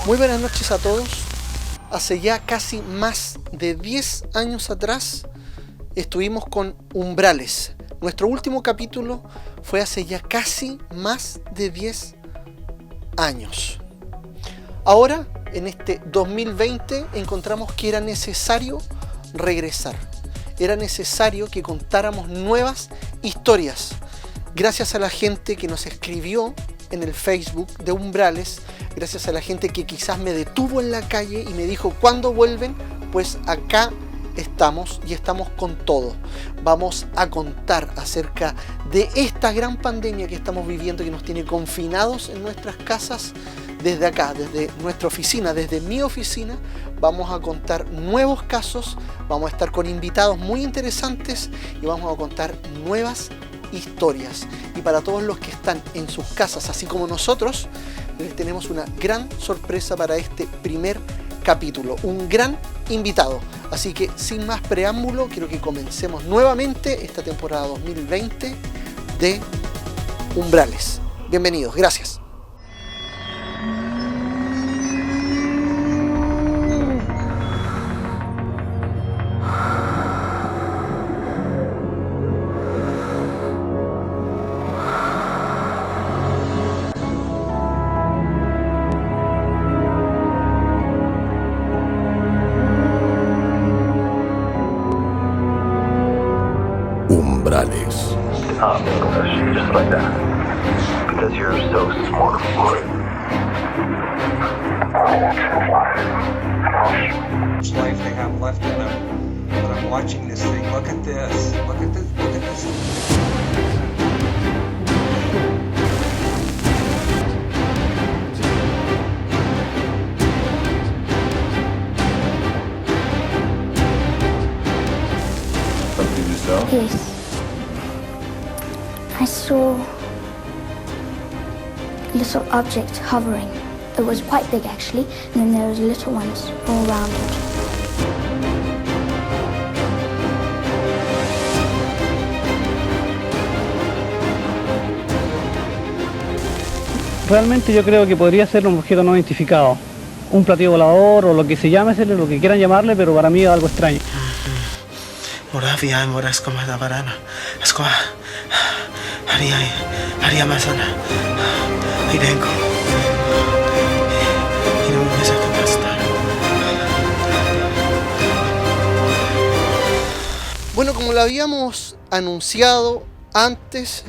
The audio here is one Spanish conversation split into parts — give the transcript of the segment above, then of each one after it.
Muy buenas noches a todos. Hace ya casi más de 10 años atrás estuvimos con Umbrales. Nuestro último capítulo fue hace ya casi más de 10 años. Ahora, en este 2020, encontramos que era necesario regresar. Era necesario que contáramos nuevas historias. Gracias a la gente que nos escribió en el Facebook de Umbrales, gracias a la gente que quizás me detuvo en la calle y me dijo ¿cuándo vuelven? Pues acá estamos y estamos con todo. Vamos a contar acerca de esta gran pandemia que estamos viviendo, que nos tiene confinados en nuestras casas. Desde acá, desde nuestra oficina, desde mi oficina, vamos a contar nuevos casos, vamos a estar con invitados muy interesantes y vamos a contar nuevas historias. Y para todos los que están en sus casas, así como nosotros, les tenemos una gran sorpresa para este primer capítulo, un gran invitado. Así que sin más preámbulo, quiero que comencemos nuevamente esta temporada 2020 de Umbrales. Bienvenidos, gracias. Just like that. Because you're so smart for it. Much life they have left in them. But I'm watching this thing. Look at this. Look at this. Look at this. Something you saw? Yes. I saw a little object hovering. It was quite big actually, and then there was little ones all around it. Realmente yo creo que podría ser un objeto no identificado, un platillo volador o lo que se llame, lo que quieran llamarle, pero para mí es algo extraño. Moravia mora escoma parana, escoma haría masana, y vengo, y no me saca pastar. Bueno, como lo habíamos anunciado antes,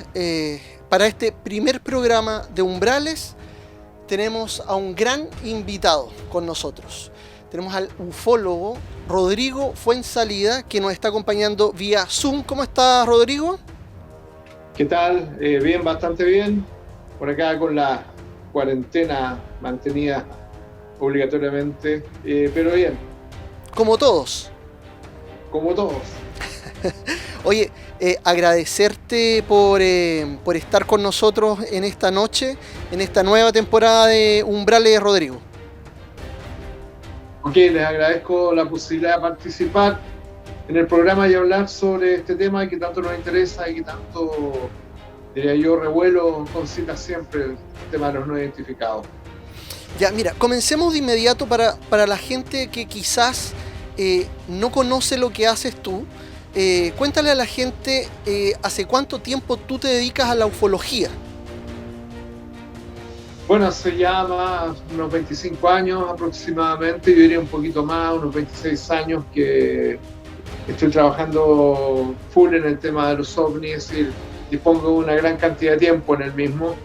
para este primer programa de Umbrales tenemos a un gran invitado con nosotros. Tenemos al ufólogo Rodrigo Fuenzalida, que nos está acompañando vía Zoom. ¿Cómo estás, Rodrigo? ¿Qué tal? Bien, bastante bien. Por acá con la cuarentena mantenida obligatoriamente, pero bien. Como todos. Como todos. Oye, agradecerte por estar con nosotros en esta noche, en esta nueva temporada de Umbrales, Rodrigo. Ok, les agradezco la posibilidad de participar en el programa y hablar sobre este tema que tanto nos interesa y que tanto, diría yo, revuelo concita siempre, el tema de los no identificados. Ya, mira, comencemos de inmediato para la gente que quizás no conoce lo que haces tú. Cuéntale a la gente hace cuánto tiempo tú te dedicas a la ufología. Bueno, hace ya unos 25 años aproximadamente, yo diría un poquito más, unos 26 años que estoy trabajando full en el tema de los ovnis y dispongo de una gran cantidad de tiempo en el mismo.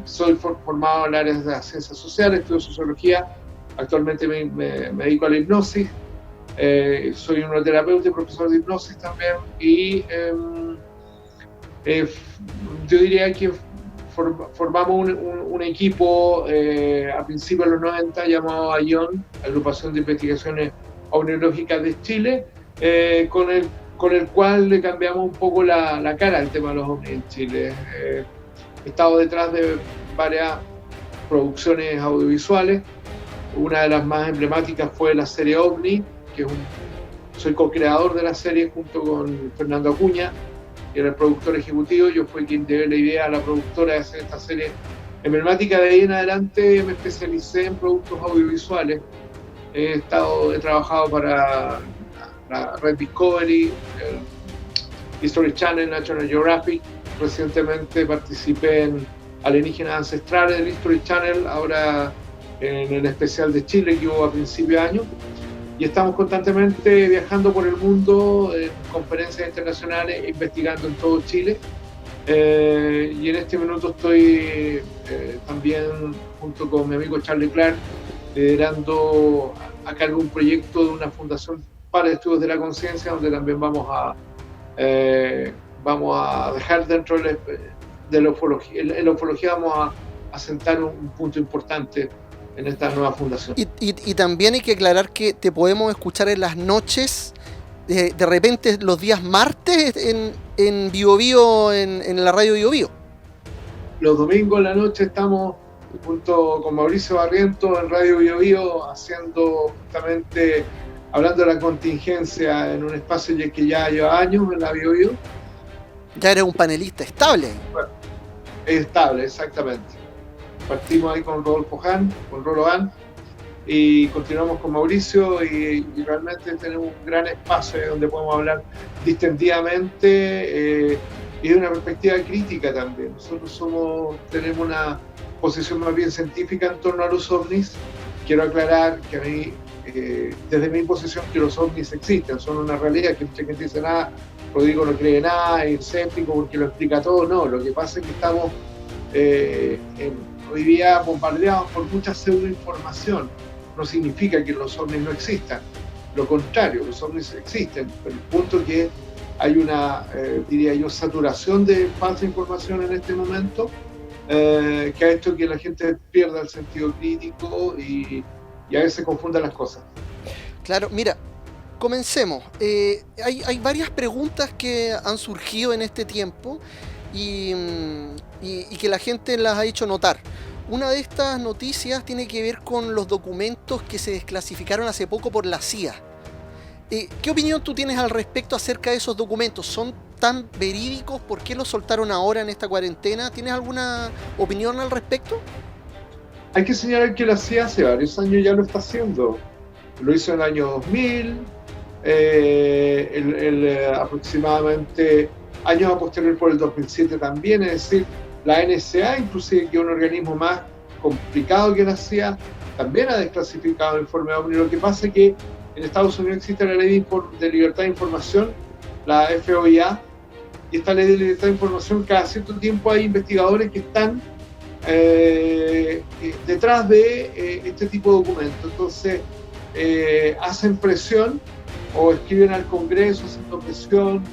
Soy formado en áreas de las ciencias sociales, estudio sociología, actualmente me dedico a la hipnosis, soy un terapeuta y profesor de hipnosis también y yo diría que formamos un equipo a principios de los 90 llamado AION, Agrupación de Investigaciones Ovnilógicas de Chile, con el cual le cambiamos un poco la cara al tema de los ovnis en Chile. He estado detrás de varias producciones audiovisuales. Una de las más emblemáticas fue la serie OVNI, que soy co-creador de la serie junto con Fernando Acuña, que era el productor ejecutivo. Yo fui quien llevé la idea a la productora de hacer esta serie emblemática. De ahí en adelante me especialicé en productos audiovisuales. He trabajado para la Red Discovery, el History Channel, National Geographic. Recientemente participé en Alienígenas Ancestrales del History Channel, ahora en el especial de Chile que hubo a principio de año. Y estamos constantemente viajando por el mundo en conferencias internacionales, investigando en todo Chile. Y en este minuto estoy también junto con mi amigo Charlie Clark liderando a cargo un proyecto de una fundación para estudios de la conciencia, donde también vamos a dejar dentro de la ufología. En la ufología vamos a sentar un punto importante en esta nueva fundación. Y también hay que aclarar que te podemos escuchar en las noches, de repente los días martes en Bio Bio, en la radio Bio Bio. Los domingos en la noche estamos junto con Mauricio Barrientos en radio Bio Bio haciendo justamente, hablando de la contingencia en un espacio que ya lleva años en la Bio Bio. Ya eres un panelista estable. Bueno, estable, exactamente. Partimos ahí con Rodolfo Hahn, con Rolo Hahn, y continuamos con Mauricio y realmente tenemos un gran espacio donde podemos hablar distendidamente y de una perspectiva crítica también. Nosotros tenemos una posición más bien científica en torno a los ovnis. Quiero aclarar que a mí, desde mi posición, que los ovnis existen, son una realidad, que mucha gente dice nada, Rodrigo no cree nada, es escéptico porque lo explica todo. No, lo que pasa es que estamos hoy día bombardeados por mucha pseudoinformación. No significa que los ovnis no existan, lo contrario, los ovnis existen, pero el punto es que hay una, diría yo, saturación de falsa información en este momento, que ha hecho que la gente pierda el sentido crítico y a veces confunda las cosas. Claro, mira, comencemos. Hay varias preguntas que han surgido en este tiempo y que la gente las ha hecho notar. Una de estas noticias tiene que ver con los documentos que se desclasificaron hace poco por la CIA. ¿Qué opinión tú tienes al respecto acerca de esos documentos? ¿Son tan verídicos? ¿Por qué los soltaron ahora en esta cuarentena? ¿Tienes alguna opinión al respecto? Hay que señalar que la CIA hace varios años ya lo está haciendo. Lo hizo en el año 2000, aproximadamente años a posterior por el 2007 también, es decir, la NSA, inclusive, que es un organismo más complicado que la CIA, también ha desclasificado el informe OVNI. Lo que pasa es que en Estados Unidos existe la ley de libertad de información, la FOIA, y esta ley de libertad de información, cada cierto tiempo hay investigadores que están detrás de este tipo de documentos. Entonces, hacen presión o escriben al Congreso haciendo presión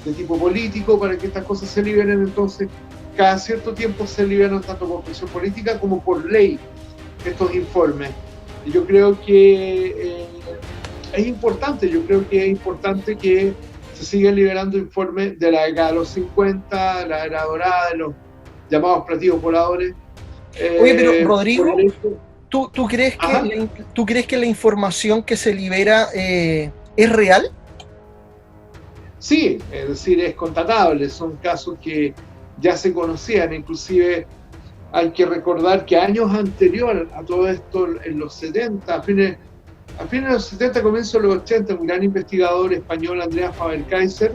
de tipo político para que estas cosas se liberen. Entonces, cada cierto tiempo se liberan tanto por presión política como por ley estos informes. Y yo creo que es importante que se sigan liberando informes de la década de los 50, la era dorada, de los llamados platillos voladores. Oye, pero Rodrigo, ¿tú crees que la información que se libera es real? Sí, es decir, es constatable, son casos que ya se conocían. Inclusive hay que recordar que años anterior a todo esto, en los 70, a fines de los 70, comienzos de los 80, un gran investigador español, Andreas Faber-Kaiser,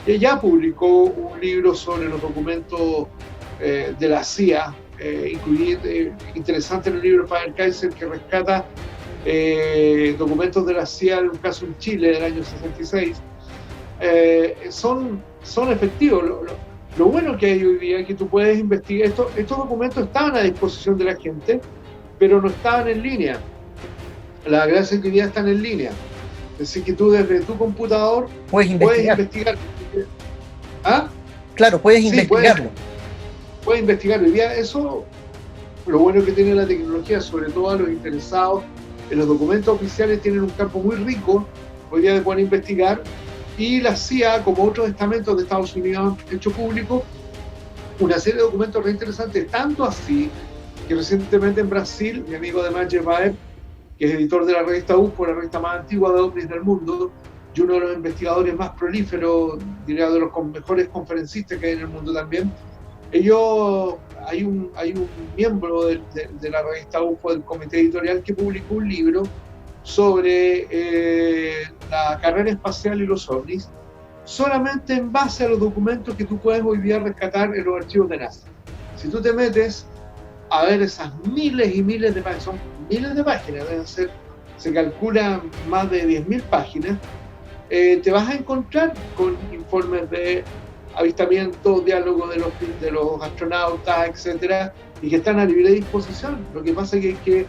que ya publicó un libro sobre los documentos de la CIA, interesante en el libro Faber-Kaiser, que rescata documentos de la CIA en un caso en Chile del año 66. Son efectivos. Lo bueno que hay hoy día es que tú puedes investigar. Estos documentos estaban a disposición de la gente, pero no estaban en línea. La gracia es que hoy día están en línea. Es decir, que tú desde tu computador puedes investigar. ¿Ah? Claro, puedes investigarlo. Puedes investigar. Hoy día eso, lo bueno que tiene la tecnología, sobre todo a los interesados en los documentos oficiales, tienen un campo muy rico hoy día de poder investigar. Y la CIA, como otros estamentos de Estados Unidos, han hecho público una serie de documentos re interesantes, tanto así que recientemente en Brasil, mi amigo de Mayer Baer, que es editor de la revista UFO, la revista más antigua de ovnis del mundo, y uno de los investigadores más prolíferos, diría de los mejores conferencistas que hay en el mundo también, ellos hay un miembro de la revista UFO, del comité editorial, que publicó un libro sobre la carrera espacial y los ovnis, solamente en base a los documentos que tú puedes hoy día rescatar en los archivos de NASA. Si tú te metes a ver esas miles y miles de páginas, son miles de páginas, deben ser, se calcula más de 10.000 páginas, te vas a encontrar con informes de avistamientos, diálogos de los astronautas, etcétera, y que están a libre disposición. Lo que pasa es que hay que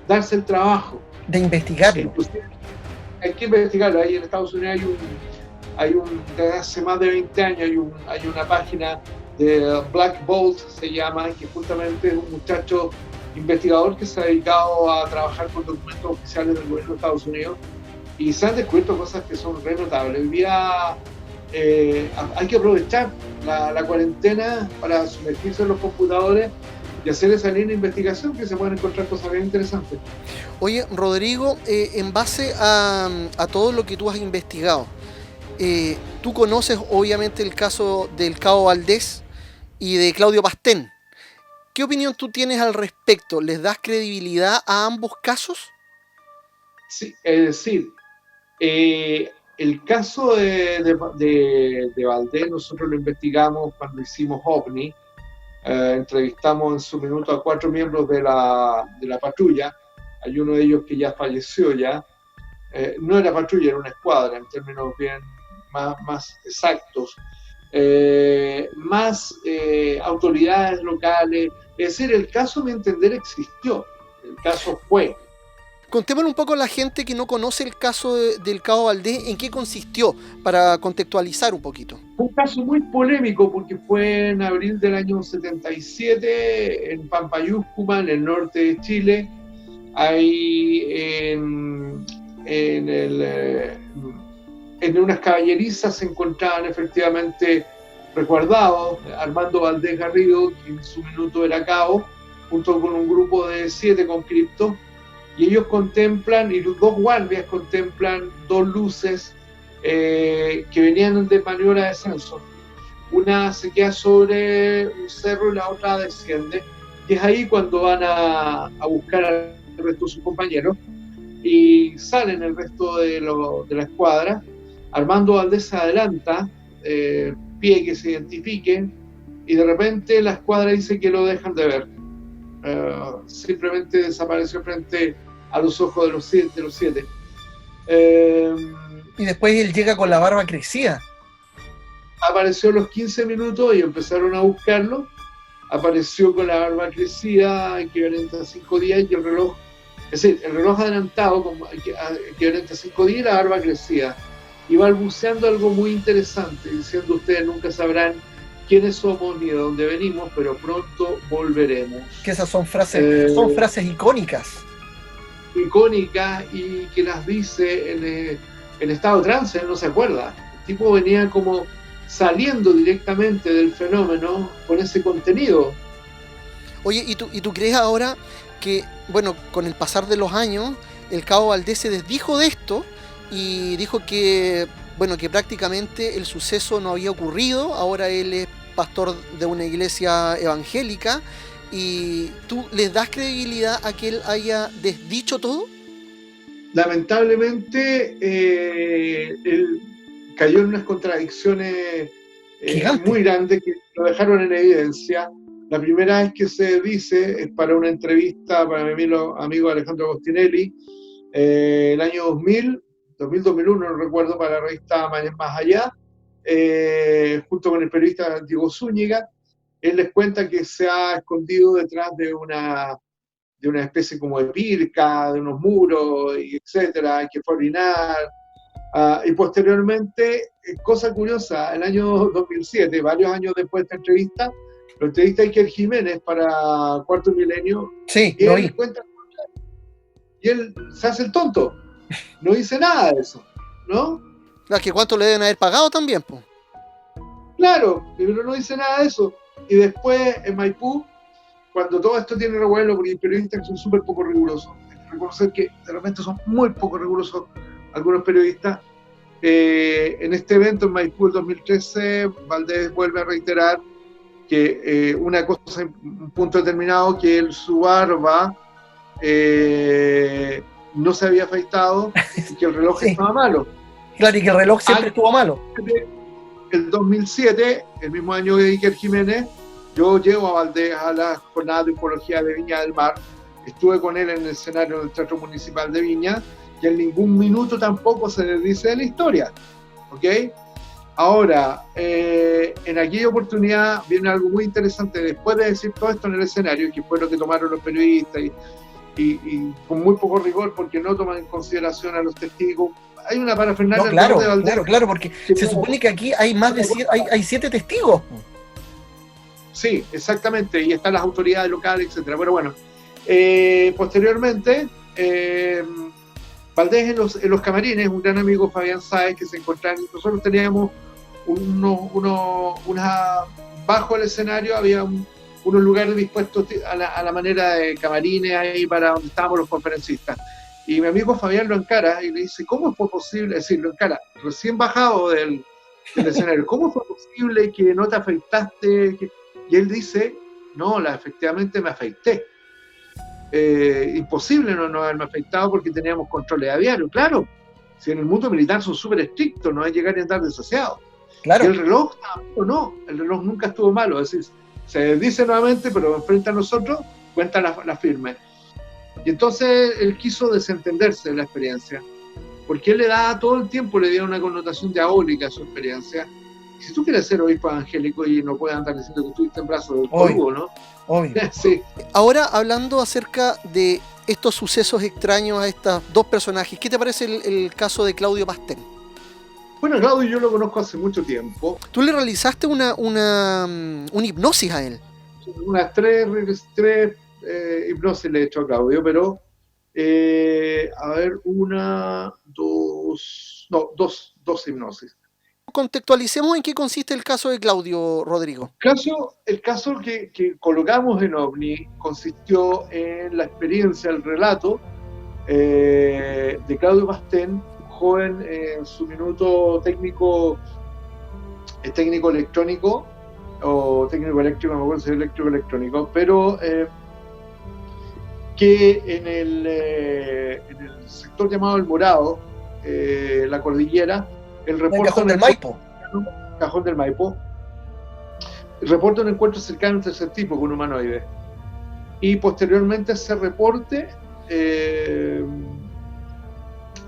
darse el trabajo de investigarlo. Hay que investigarlo. Ahí en Estados Unidos desde hace más de 20 años hay una página de Black Bolt, se llama, que justamente es un muchacho investigador que se ha dedicado a trabajar con documentos oficiales del gobierno de Estados Unidos, y se han descubierto cosas que son re notables. Hoy día hay que aprovechar la cuarentena para sumergirse en los computadores y hacer esa línea de investigación, que se pueden encontrar cosas bien interesantes. Oye, Rodrigo, en base a todo lo que tú has investigado, tú conoces obviamente el caso del Cabo Valdés y de Claudio Pastén. ¿Qué opinión tú tienes al respecto? ¿Les das credibilidad a ambos casos? Sí, es decir, el caso de Valdés nosotros lo investigamos cuando hicimos OVNI. Entrevistamos en su minuto a 4 miembros de la patrulla. Hay uno de ellos que ya falleció ya. No era patrulla, era una escuadra, en términos bien más exactos. Más autoridades locales. Es decir, el caso, a mi entender, existió. El caso fue. Contémosle un poco a la gente que no conoce el caso del Cabo Valdés, ¿en qué consistió? Para contextualizar un poquito. Fue un caso muy polémico porque fue en abril del año 77 en Pampayúscuma, en el norte de Chile. Ahí en unas caballerizas se encontraban efectivamente resguardados Armando Valdés Garrido, que en su minuto era cabo, junto con un grupo de 7 conscriptos. Y ellos contemplan, y los 2 guardias contemplan 2 luces que venían de maniobra de descenso. Una se queda sobre un cerro y la otra desciende. Y es ahí cuando van a buscar al resto de sus compañeros. Y salen el resto de la escuadra. Armando Valdés se adelanta, pide que se identifiquen, y de repente la escuadra dice que lo dejan de ver. Simplemente desapareció frente a los ojos de los 7. Y después él llega con la barba crecida. Apareció a los 15 minutos y empezaron a buscarlo. Apareció con la barba crecida, equivalente a 5 días, y el reloj, es decir, el reloj adelantado, como equivalente a 5 días, y la barba crecida. Y balbuceando algo muy interesante, diciendo: ustedes nunca sabrán quiénes somos ni de dónde venimos, pero pronto volveremos. Que esas son frases icónicas. Icónicas, y que las dice en estado de trance, él no se acuerda. El tipo venía como saliendo directamente del fenómeno con ese contenido. Oye, ¿y tú crees ahora que, bueno, con el pasar de los años, el Cabo Valdés se desdijo de esto y dijo que, bueno, que prácticamente el suceso no había ocurrido? Ahora él es pastor de una iglesia evangélica, y ¿tú les das credibilidad a que él haya desdicho todo? Lamentablemente, él cayó en unas contradicciones muy grandes que lo dejaron en evidencia. La primera vez que se dice es para una entrevista para mi amigo Alejandro Agostinelli, el año 2001, no recuerdo, para la revista Más Allá, junto con el periodista Diego Zúñiga. Él les cuenta que se ha escondido detrás de una especie como de pirca, de unos muros, etcétera, que fue a orinar. Y posteriormente, cosa curiosa, el año 2007, varios años después de esta entrevista, lo entrevista Iker Jiménez para Cuarto Milenio. Sí, y él cuenta, y él se hace el tonto, no dice nada de eso, ¿no? Es que cuánto le deben haber pagado también, pues. Claro, pero no dice nada de eso. Y después en Maipú, cuando todo esto tiene revuelo, porque los periodistas son súper poco rigurosos, hay que reconocer que de repente son muy poco rigurosos algunos periodistas. En este evento en Maipú el 2013, Valdés vuelve a reiterar que una cosa, un punto determinado, que su barba no se había afeitado y que el reloj Sí. estaba malo. Claro, y que el reloj siempre estuvo malo. El 2007, el mismo año que Iker Jiménez, yo llevo a Valdés a la jornada de ufología de Viña del Mar. Estuve con él en el escenario del Teatro Municipal de Viña y en ningún minuto tampoco se les dice de la historia. ¿Ok? Ahora, en aquella oportunidad viene algo muy interesante. Después de decir todo esto en el escenario, que fue lo que tomaron los periodistas y con muy poco rigor, porque no toman en consideración a los testigos. Hay una parafernalia. No, claro, porque se supone que aquí hay más de hay 7 testigos. Sí, exactamente, y están las autoridades locales, etcétera. Pero bueno, posteriormente, Valdés en los camarines, un gran amigo, Fabián Sáez, que se encontraban, nosotros teníamos bajo el escenario había unos lugares dispuestos a la manera de camarines ahí para donde estábamos los conferencistas. Y mi amigo Fabián lo encara y le dice, ¿cómo fue posible? Es decir, lo encara, recién bajado del escenario, ¿cómo fue posible que no te afeitaste? Y él dice, no, efectivamente me afeité. Imposible no haberme afeitado porque teníamos controles a diario. Claro, si en el mundo militar son súper estrictos, no hay llegar y andar desasiado. Claro. Y el reloj no, el reloj nunca estuvo malo. Es decir, se dice nuevamente, pero frente a nosotros cuenta la firme. Y entonces él quiso desentenderse de la experiencia, porque él le daba todo el tiempo, le dio una connotación diabólica a su experiencia. Si tú quieres ser obispo evangélico y no puedes andar diciendo que estuviste en brazos del polvo, ¿no? Obvio. Sí. Ahora, hablando acerca de estos sucesos extraños a estos dos personajes, ¿qué te parece el caso de Claudio Pastén? Bueno, Claudio yo lo conozco hace mucho tiempo. Tú le realizaste una hipnosis a él. Unas tres hipnosis le he hecho a Claudio, pero dos hipnosis. Contextualicemos en qué consiste el caso de Claudio, Rodrigo. El caso que colocamos en OVNI consistió en la experiencia, el relato de Claudio Pastén, joven en su minuto técnico electrónico o técnico eléctrico, no me acuerdo si es eléctrico electrónico, pero que en el sector llamado El Morado, la cordillera, el Cajón del Maipo. Cajón del Maipo, reporta un encuentro cercano entre ese tipo con un humanoide. Y posteriormente ese reporte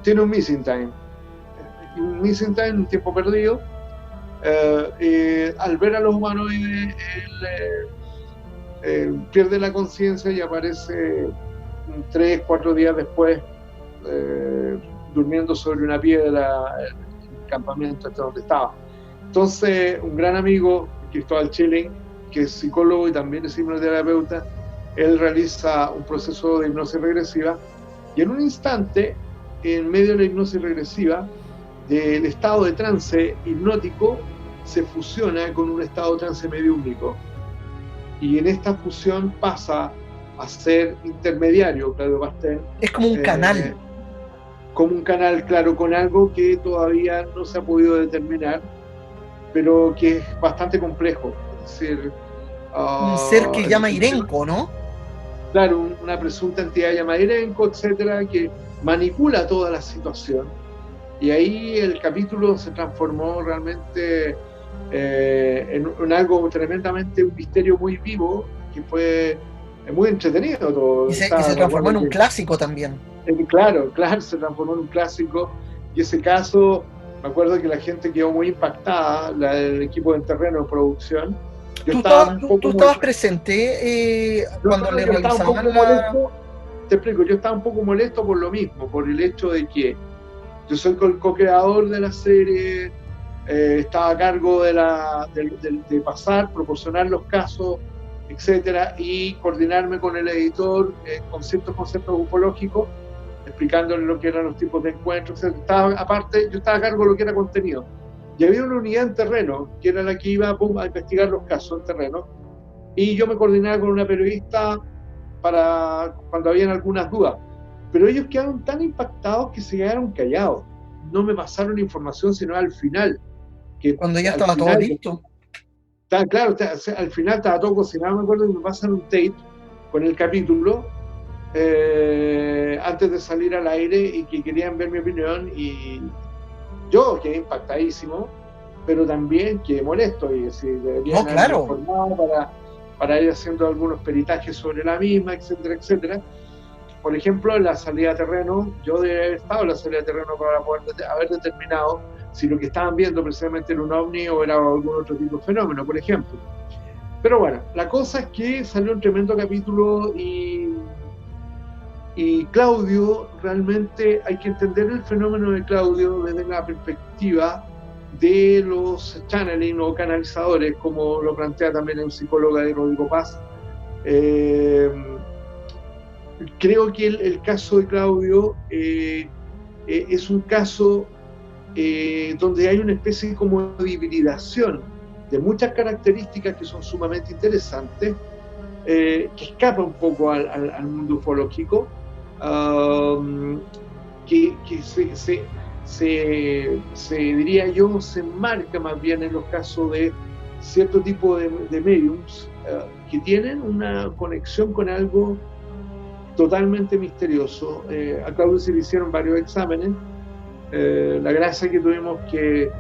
tiene un missing time. Un tiempo perdido. Al ver a los humanoides, él pierde la conciencia y aparece 3-4 días después durmiendo sobre una piedra en el campamento hasta donde estaba. Entonces, un gran amigo, Cristóbal Schilling, que es psicólogo y también es hipnoterapeuta, él realiza un proceso de hipnosis regresiva y en un instante, en medio de la hipnosis regresiva, del estado de trance hipnótico se fusiona con un estado de trance mediúmnico. Y en esta fusión pasa a ser intermediario, Claudio Pastén. Es como un canal. Como un canal, claro, con algo que todavía no se ha podido determinar, pero que es bastante complejo. Es decir, un ser que llama Irenco, ¿no? Claro, una presunta entidad llamada Irenco, etcétera, que manipula toda la situación. Y ahí el capítulo se transformó realmente en algo tremendamente, un misterio muy vivo, que fue muy entretenido todo. Y se transformó en un clásico también. Claro, se transformó en un clásico. Y ese caso, me acuerdo que la gente quedó muy impactada, el equipo de terreno de producción. ¿Tú estabas presente cuando le realizaban Te explico, yo estaba un poco molesto por lo mismo, por el hecho de que yo soy el co-creador de la serie, estaba a cargo de pasar, proporcionar los casos, etcétera, y coordinarme con el editor con ciertos conceptos ufológicos, explicándole lo que eran los tipos de encuentros, etc. Aparte, yo estaba a cargo de lo que era contenido. Y había una unidad en terreno, que era la que iba a investigar los casos en terreno, y yo me coordinaba con una periodista para cuando habían algunas dudas. Pero ellos quedaron tan impactados que se quedaron callados. No me pasaron información sino al final. Cuando ya estaba todo listo. Claro, al final estaba todo cocinado, me acuerdo que me pasan un tape con el capítulo antes de salir al aire y que querían ver mi opinión, y yo quedé impactadísimo, pero también quedé molesto y si deberían haberme informado para ir haciendo algunos peritajes sobre la misma, etcétera, etcétera. Por ejemplo, en la salida a terreno, yo debería haber estado en la salida a terreno para poder haber determinado si lo que estaban viendo precisamente era un ovni o era algún otro tipo de fenómeno, por ejemplo. Pero bueno, la cosa es que salió un tremendo capítulo y Claudio, realmente hay que entender el fenómeno de Claudio desde la perspectiva de los channeling o canalizadores, como lo plantea también el psicólogo de Rodrigo Paz. Creo que el caso de Claudio es un caso donde hay una especie como de hibridación de muchas características que son sumamente interesantes, que escapa un poco al mundo ufológico, que se diría yo, se enmarca más bien en los casos de cierto tipo de mediums que tienen una conexión con algo totalmente misterioso. A Claudio se le hicieron varios exámenes. La gracia que tuvimos que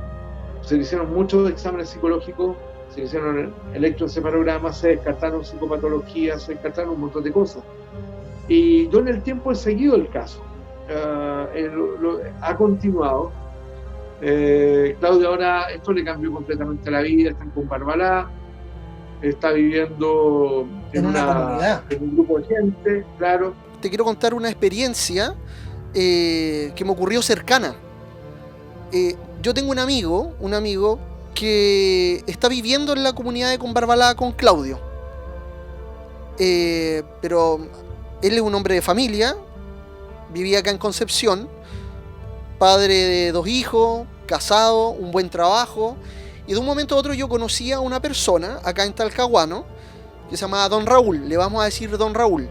se le hicieron muchos exámenes psicológicos, se le hicieron electroencefalogramas, se descartaron psicopatologías, se descartaron un montón de cosas. Y yo en el tiempo he seguido el caso, ha continuado. Claudio ahora esto le cambió completamente la vida, está en Combarbalá, está viviendo en una comunidad, en un grupo de gente, claro. Te quiero contar una experiencia que me ocurrió cercana. Yo tengo un amigo que está viviendo en la comunidad de Combarbalá con Claudio, pero él es un hombre de familia, vivía acá en Concepción, padre de 2 hijos, casado, un buen trabajo, y de un momento a otro yo conocí a una persona acá en Talcahuano que se llamaba Don Raúl, le vamos a decir Don Raúl,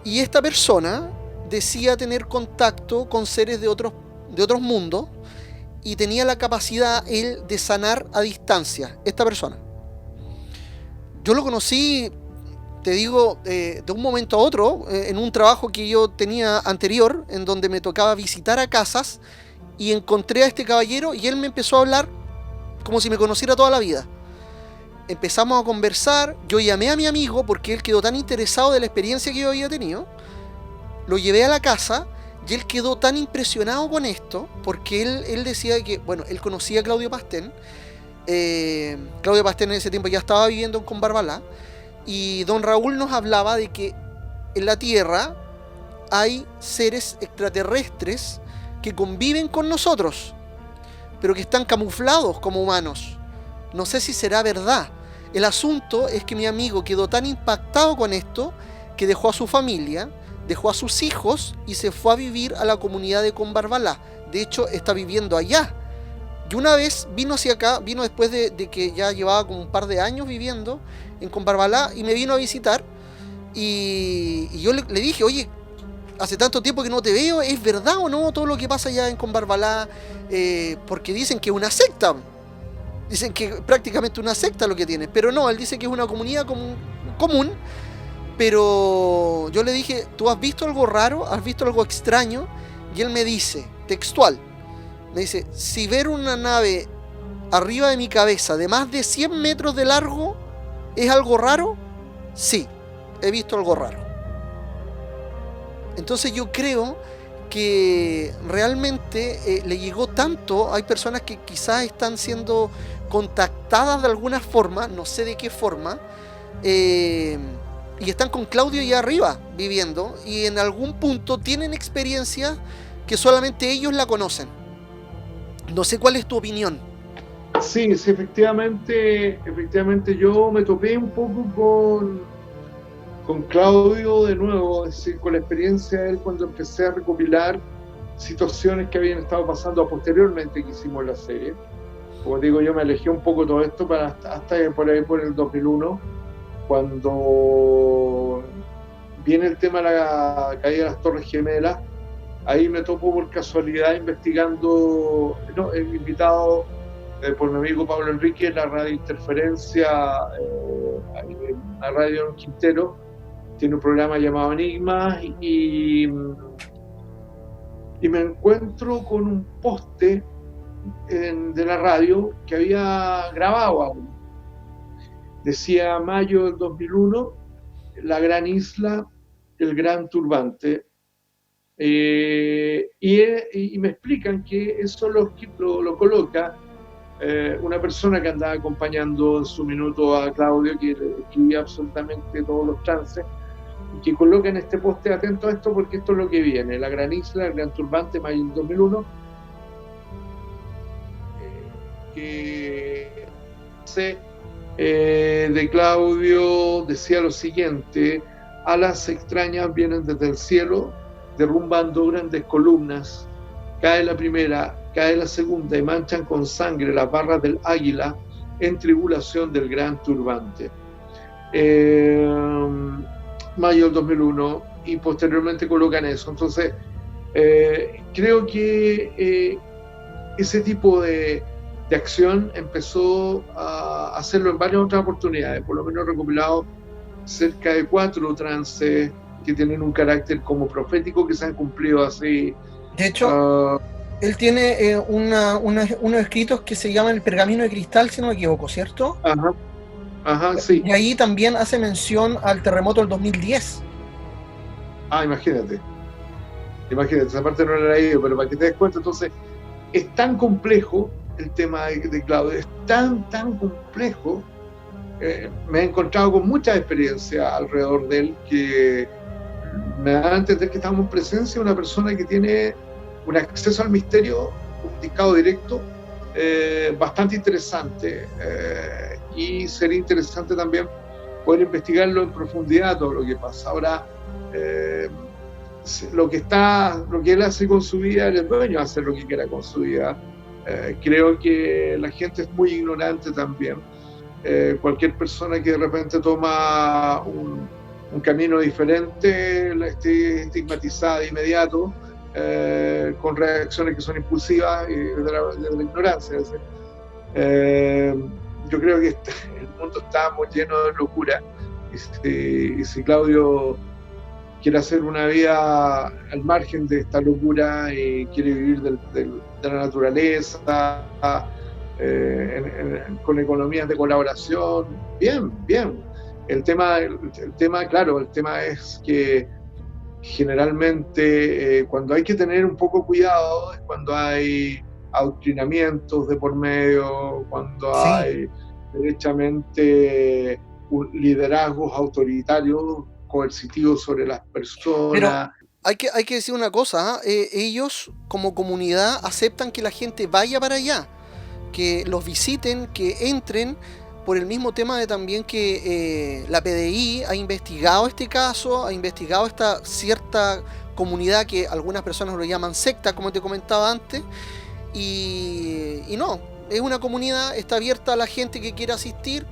y esta persona decía tener contacto con seres de otros mundos y tenía la capacidad él de sanar a distancia, esta persona. Yo lo conocí, te digo, de un momento a otro, en un trabajo que yo tenía anterior, en donde me tocaba visitar a casas, y encontré a este caballero y él me empezó a hablar como si me conociera toda la vida. Empezamos a conversar, yo llamé a mi amigo porque él quedó tan interesado de la experiencia que yo había tenido, lo llevé a la casa y él quedó tan impresionado con esto, porque él decía que, bueno, él conocía a Claudio Pastén, Claudio Pastén en ese tiempo ya estaba viviendo en Combarbalá, y Don Raúl nos hablaba de que en la Tierra hay seres extraterrestres que conviven con nosotros, pero que están camuflados como humanos. No sé si será verdad. El asunto es que mi amigo quedó tan impactado con esto que dejó a su familia, dejó a sus hijos y se fue a vivir a la comunidad de Combarbalá. De hecho, está viviendo allá. Y una vez vino hacia acá, vino después de que ya llevaba como un par de años viviendo en Combarbalá, y me vino a visitar, y yo le dije, oye, hace tanto tiempo que no te veo, ¿es verdad o no todo lo que pasa allá en Combarbalá? Porque dicen que es una secta, dicen que prácticamente una secta lo que tiene, pero no, él dice que es una comunidad común, pero yo le dije, ¿tú has visto algo raro? ¿Has visto algo extraño? Y él me dice, textual, me dice, si ver una nave arriba de mi cabeza de más de 100 metros de largo ¿es algo raro? Sí, he visto algo raro. Entonces yo creo que realmente le llegó tanto, hay personas que quizás están siendo contactadas de alguna forma, no sé de qué forma, y están con Claudio allá arriba viviendo, y en algún punto tienen experiencias que solamente ellos la conocen. No sé cuál es tu opinión. Sí, efectivamente yo me topé un poco con Claudio de nuevo, es decir, con la experiencia de él cuando empecé a recopilar situaciones que habían estado pasando posteriormente que hicimos la serie. Como digo, yo me alejé un poco de todo esto hasta por ahí por el 2001, cuando viene el tema de la caída de las Torres Gemelas. Ahí me topo por casualidad investigando, he invitado por mi amigo Pablo Enrique, la radio Interferencia, la radio en Quintero, tiene un programa llamado Enigmas, y me encuentro con un poste de la radio que había grabado aún. Decía mayo del 2001, la gran isla, el gran turbante. Y me explican que eso lo coloca una persona que andaba acompañando en su minuto a Claudio, que escribía absolutamente todos los trances, y que coloca en este poste: atento a esto porque esto es lo que viene, la gran isla, el gran turbante, mayo del 2001, que de Claudio decía lo siguiente: alas extrañas vienen desde el cielo, derrumbando grandes columnas, cae la primera, cae la segunda y manchan con sangre las barras del águila en tribulación del gran turbante. Mayo del 2001, y posteriormente colocan eso. Entonces, creo que ese tipo de acción empezó a hacerlo en varias otras oportunidades. Por lo menos he recopilado cerca de 4 trances que tienen un carácter como profético, que se han cumplido así. De hecho, él tiene unos escritos que se llaman El Pergamino de Cristal, si no me equivoco, ¿cierto? Ajá, sí. Y ahí también hace mención al terremoto del 2010. Imagínate, esa parte no la he leído, pero para que te des cuenta, entonces, es tan complejo el tema de Claudio, es tan complejo. Me he encontrado con mucha experiencia alrededor de él, que me da a entender que estamos en presencia de una persona que tiene un acceso al misterio, un discado directo, bastante interesante, y sería interesante también poder investigarlo en profundidad, todo lo que pasa. Ahora, lo que él hace con su vida, él es dueño de hacer lo que quiera con su vida. Creo que la gente es muy ignorante también. Cualquier persona que de repente toma un camino diferente la esté estigmatizada de inmediato, con reacciones que son impulsivas y de la ignorancia. Yo creo que el mundo está muy lleno de locura, y si Claudio quiere hacer una vida al margen de esta locura y quiere vivir de la naturaleza, con economías de colaboración, bien. El tema es que generalmente cuando hay que tener un poco cuidado es cuando hay adoctrinamientos de por medio, cuando hay derechamente liderazgos autoritarios, coercitivos sobre las personas. Pero hay que decir una cosa, ellos como comunidad aceptan que la gente vaya para allá, que los visiten, que entren, por el mismo tema de también que la PDI ha investigado este caso, ha investigado esta cierta comunidad que algunas personas lo llaman secta, como te comentaba antes, y no, es una comunidad, está abierta a la gente que quiera asistir,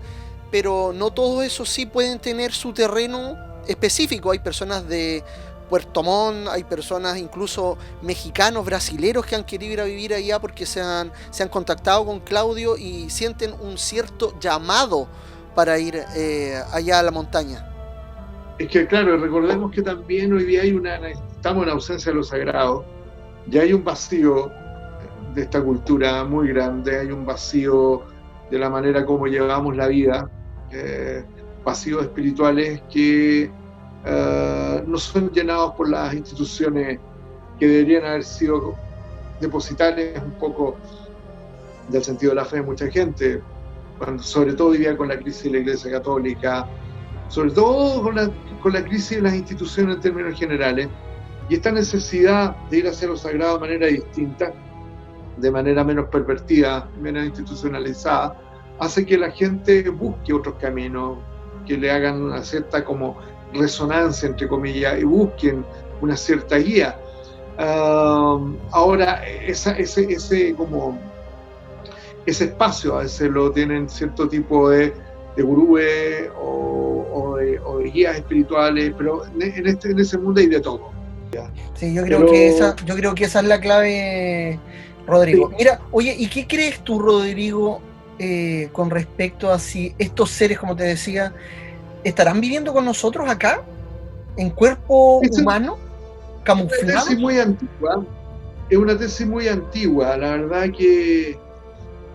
pero no todos esos sí pueden tener su terreno específico. Hay personas de Puerto Montt, hay personas incluso mexicanos, brasileros que han querido ir a vivir allá porque se han contactado con Claudio y sienten un cierto llamado para ir allá a la montaña. Es que claro, recordemos que también hoy día estamos en ausencia de lo sagrado, ya hay un vacío de esta cultura muy grande, hay un vacío de la manera como llevamos la vida, vacíos espirituales que no son llenados por las instituciones que deberían haber sido depositarias un poco del sentido de la fe de mucha gente, sobre todo hoy día con la crisis de la Iglesia Católica, sobre todo con la crisis de las instituciones en términos generales, y esta necesidad de ir hacia lo sagrado de manera distinta, de manera menos pervertida, menos institucionalizada, hace que la gente busque otros caminos que le hagan una cierta como resonancia, entre comillas, y busquen una cierta guía. Ahora, ese espacio a veces lo tienen cierto tipo de gurúes o de guías espirituales, pero en ese mundo hay de todo. Sí, yo creo que esa es la clave Rodrigo. Sí. Mira, oye, ¿y qué crees tú, Rodrigo, con respecto a si estos seres, como te decía, estarán viviendo con nosotros acá, en cuerpo humano, camuflados? Es una tesis muy antigua. Es una tesis muy antigua. La verdad que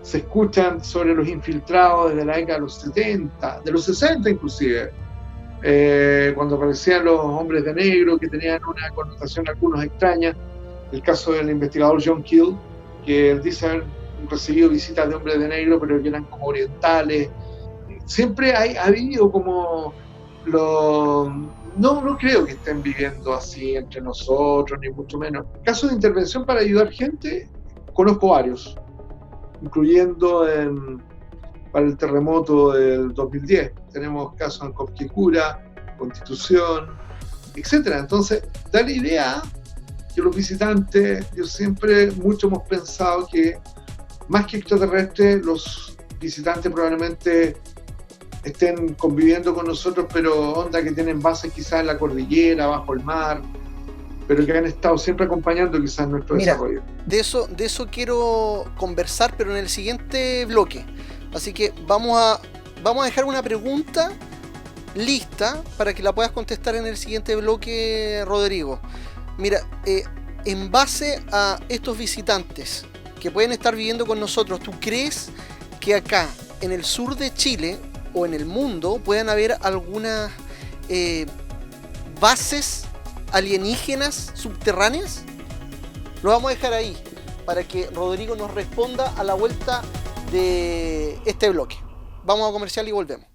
se escuchan sobre los infiltrados desde la década de los 70, de los 60 inclusive, cuando aparecían los hombres de negro, que tenían una connotación algunos extraña. El caso del investigador John Keel, que él dice haber recibido visitas de hombres de negro, pero que eran como orientales. Siempre ha habido como no creo que estén viviendo así entre nosotros, ni mucho menos. Casos de intervención para ayudar gente, conozco varios, incluyendo para el terremoto del 2010. Tenemos casos en Copquecura, Constitución, etc. Entonces, da la idea que los visitantes, mucho hemos pensado que más que extraterrestres, los visitantes probablemente estén conviviendo con nosotros, pero onda que tienen bases quizás en la cordillera, bajo el mar, pero que han estado siempre acompañando quizás nuestro desarrollo. De eso quiero conversar, pero en el siguiente bloque. Así que vamos a dejar una pregunta lista para que la puedas contestar en el siguiente bloque, Rodrigo. Mira, en base a estos visitantes que pueden estar viviendo con nosotros, ¿tú crees que acá, en el sur de Chile o en el mundo, puedan haber algunas bases alienígenas subterráneas? Lo vamos a dejar ahí para que Rodrigo nos responda a la vuelta de este bloque. Vamos a comercial y volvemos.